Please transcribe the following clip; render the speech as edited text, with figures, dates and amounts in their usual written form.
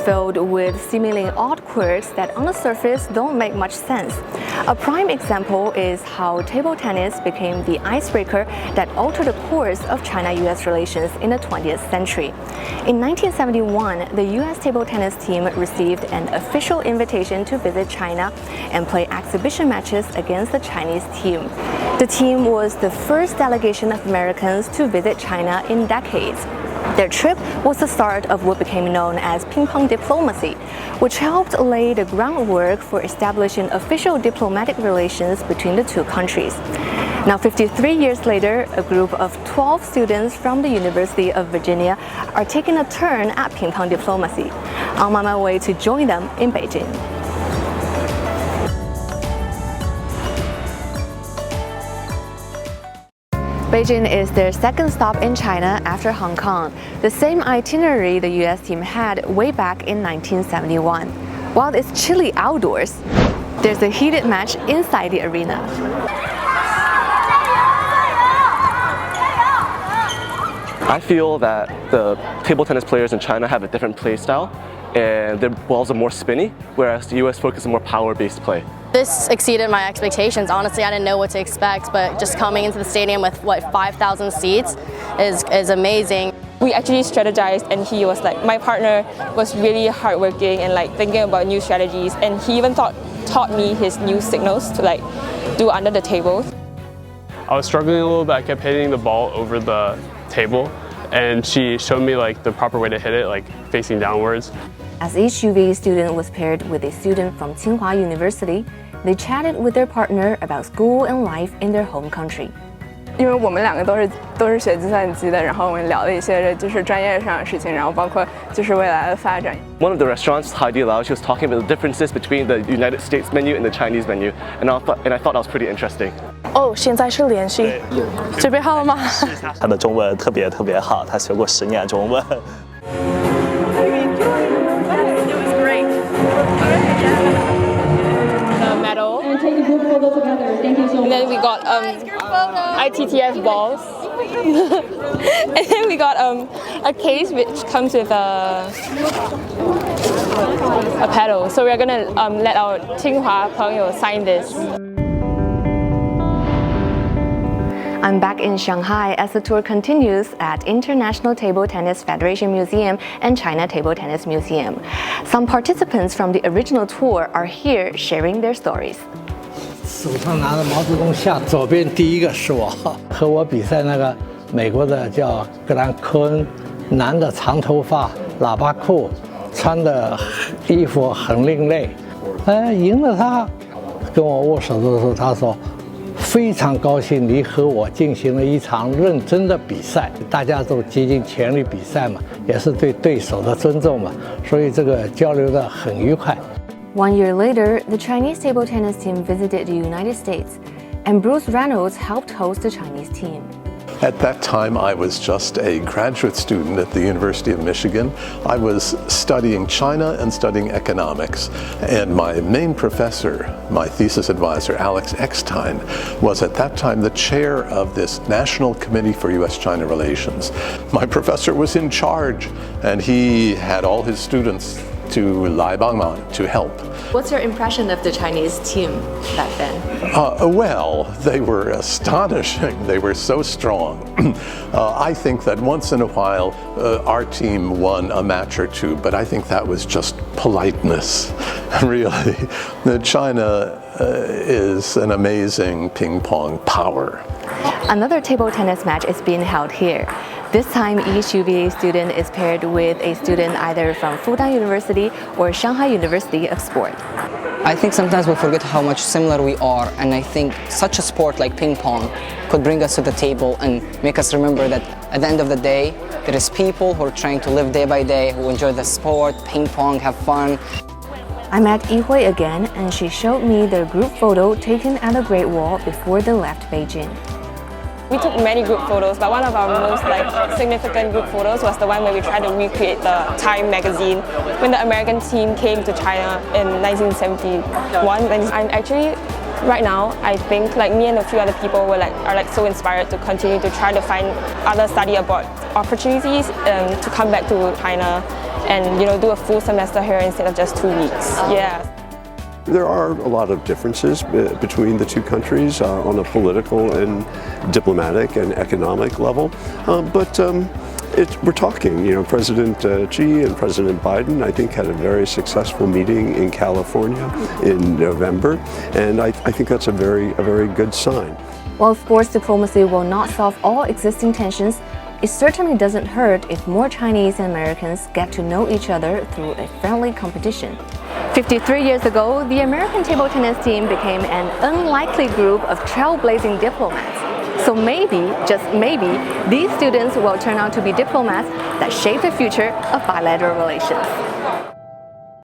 filled with seemingly odd quirks that on the surface don't make much sense. A prime example is how table tennis became the icebreaker that altered the course of China-US relations in the 20th century. In 1971, the US table tennis team received an official invitation to visit China and play exhibition matches against the Chinese team. The team was the first delegation of Americans to visit China in decades. Their trip was the start of what became known as ping-pong diplomacy, which helped lay the groundwork for establishing official diplomatic relations between the two countries. Now, 53 years later, a group of 12 students from the University of Virginia are taking a turn at ping-pong diplomacy. I'm on my way to join them in Beijing. Beijing is their second stop in China after Hong Kong, the same itinerary the US team had way back in 1971. While it's chilly outdoors, there's a heated match inside the arena. I feel that the table tennis players in China have a different play style, and their balls are more spinny, whereas the US focuses on more power-based play. This exceeded my expectations. Honestly, I didn't know what to expect, but just coming into the stadium with 5,000 seats is amazing. We actually strategized, and he was like, my partner was really hardworking and like thinking about new strategies, and he even taught me his new signals to like do under the table. I was struggling a little bit. I kept hitting the ball over the table, and she showed me like the proper way to hit it, like facing downwards. As each UVA student was paired with a student from Tsinghua University, they chatted with their partner about school and life in their home country. 因为我们两个都是学计算机的，然后我们聊了一些就是专业上的事情，然后包括就是未来的发展。One of the restaurants, Heidi Lao, she was talking about the differences between the United States menu and the Chinese menu, and I thought that was pretty interesting. 哦，现在是连续，准备好了吗？他的中文特别好，他学过10年中文。And then we got ITTF balls. And then we got a case which comes with a pedal. So we're gonna let our Tsinghua 朋友 sign this. I'm back in Shanghai as the tour continues at International Table Tennis Federation Museum and China Table Tennis Museum. Some participants from the original tour are here sharing their stories. 手上拿着毛泽东像，左边第一个是我，和我比赛那个美国的叫格兰科恩，男的长头发，喇叭裤，穿的衣服很另类，赢了他，跟我握手的时候，他说非常高兴你和我进行了一场认真的比赛，大家都竭尽全力比赛嘛，也是对对手的尊重嘛，所以这个交流的很愉快。 One year later, the Chinese table tennis team visited the United States, and Bruce Reynolds helped host the Chinese team. At that time, I was just a graduate student at the University of Michigan. I was studying China and studying economics, and my main professor, my thesis advisor, Alex Eckstein, was at that time the chair of this National Committee for U.S.-China Relations. My professor was in charge, and he had all his students to Lai Bangman to help. What's your impression of the Chinese team back then? Well, they were astonishing. They were so strong. I think that once in a while our team won a match or two, but I think that was just politeness, really. China is an amazing ping-pong power. Another table tennis match is being held here. This time, each UVA student is paired with a student either from Fudan University or Shanghai University of Sport. I think sometimes we forget how much similar we are, and I think such a sport like ping pong could bring us to the table and make us remember that at the end of the day, there is people who are trying to live day by day, who enjoy the sport, ping pong, have fun. I met Yihui again, and she showed me their group photo taken at the Great Wall before they left Beijing. We took many group photos, but one of our most significant group photos was the one where we tried to recreate the Time magazine when the American team came to China in 1971. And actually, right now, I think me and a few other people are so inspired to continue to try to find other study abroad opportunities to come back to China and do a full semester here instead of just 2 weeks. Yeah. There are a lot of differences between the two countries on a political and diplomatic and economic level, but we're talking. President Xi and President Biden, I think, had a very successful meeting in California in November, and I think that's a very good sign. While sports diplomacy will not solve all existing tensions, it certainly doesn't hurt if more Chinese and Americans get to know each other through a friendly competition. 53 years ago, the American table tennis team became an unlikely group of trailblazing diplomats. So maybe, just maybe, these students will turn out to be diplomats that shape the future of bilateral relations.